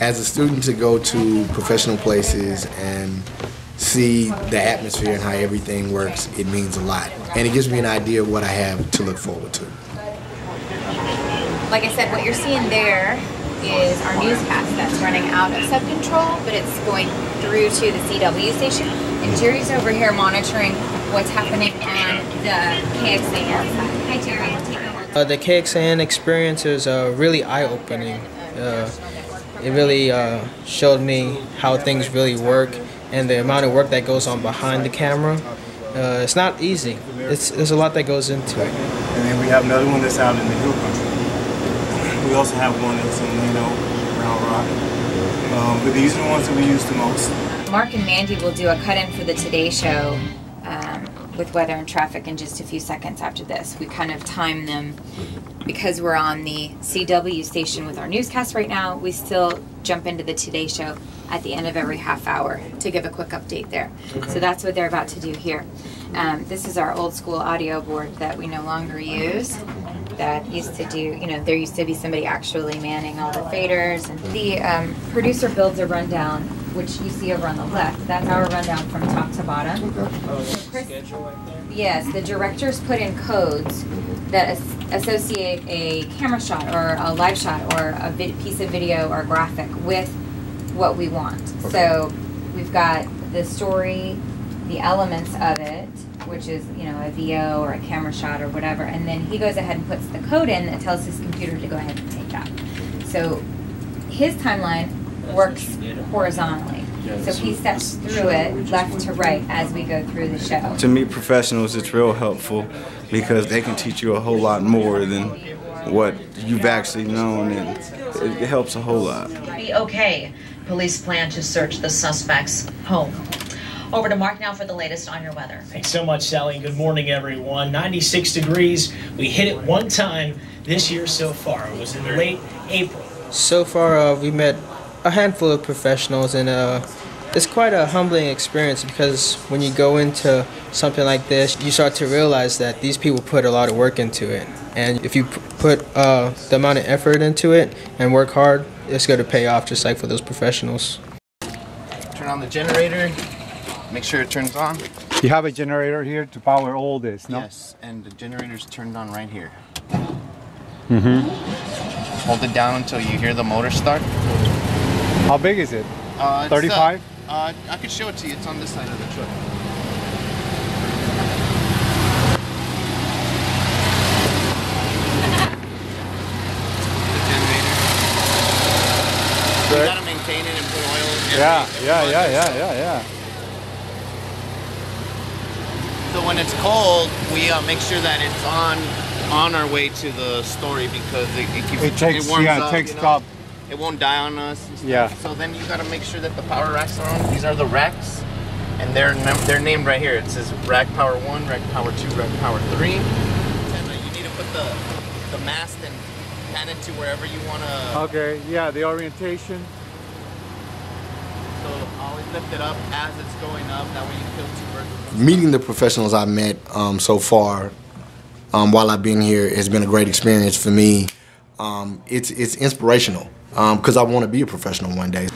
As a student, to go to professional places and see the atmosphere and how everything works, it means a lot. And it gives me an idea of what I have to look forward to. Like I said, what you're seeing there is our newscast that's running out of sub-control, but it's going through to the CW station. And Jerry's over here monitoring what's happening on the KXAN side. Hi, Jerry. The KXAN experience is really eye-opening. It really showed me how things really work and the amount of work that goes on behind the camera. It's not easy. There's a lot that goes into it. And then we have another one that's out in the hill country. We also have one that's in Round Rock. But these are the ones that we use the most. Mark and Mandy will do a cut-in for the Today Show with weather and traffic in just a few seconds after this. We kind of time them because we're on the CW station with our newscast right now. We still jump into the Today Show at the end of every half hour to give a quick update there. So that's what they're about to do here. This is our old school audio board that we no longer use. That used to do, there used to be somebody actually manning all the faders. And the producer builds a rundown, which you see over on the left. That's our rundown from top to bottom. Oh, so Chris, schedule right there? Yes, the directors put in codes that associate a camera shot or a live shot or a piece of video or graphic with what we want. Okay. So we've got the story, the elements of it, which is, a VO or a camera shot or whatever, and then he goes ahead and puts the code in that tells his computer to go ahead and take that. So his timeline works horizontally. So he steps through it left to right as we go through the show. To meet professionals, it's real helpful because they can teach you a whole lot more than what you've actually known, and it helps a whole lot. Okay, police plan to search the suspect's home. Over to Mark now for the latest on your weather. Thanks so much, Sally. Good morning, everyone. 96 degrees. We hit it one time this year so far. It was in late April. So far, we met a handful of professionals, and it's quite a humbling experience because when you go into something like this, you start to realize that these people put a lot of work into it. And if you put the amount of effort into it and work hard, it's going to pay off just like for those professionals. Turn on the generator. Make sure it turns on. You have a generator here to power all this, no? Yes, and the generator's turned on right here. Mm-hmm. Hold it down until you hear the motor start. How big is it? 35? I could show it to you. It's on this side of the truck. The generator. You gotta maintain it and put oil in it. Yeah. So when it's cold, we make sure that it's on our way to the story because it warms up. It takes up. It won't die on us. And stuff. Yeah. So then you gotta make sure that the power racks are on. These are the racks, and they're named right here. It says rack power 1, rack power 2, rack power 3. And you need to put the mast and pan it to wherever you wanna. Okay. Yeah. The orientation. So always lift it up as it's going up. That way you kill two birds with one stone. Meeting the professionals I've met so far while I've been here has been a great experience for me. It's inspirational because I want to be a professional one day.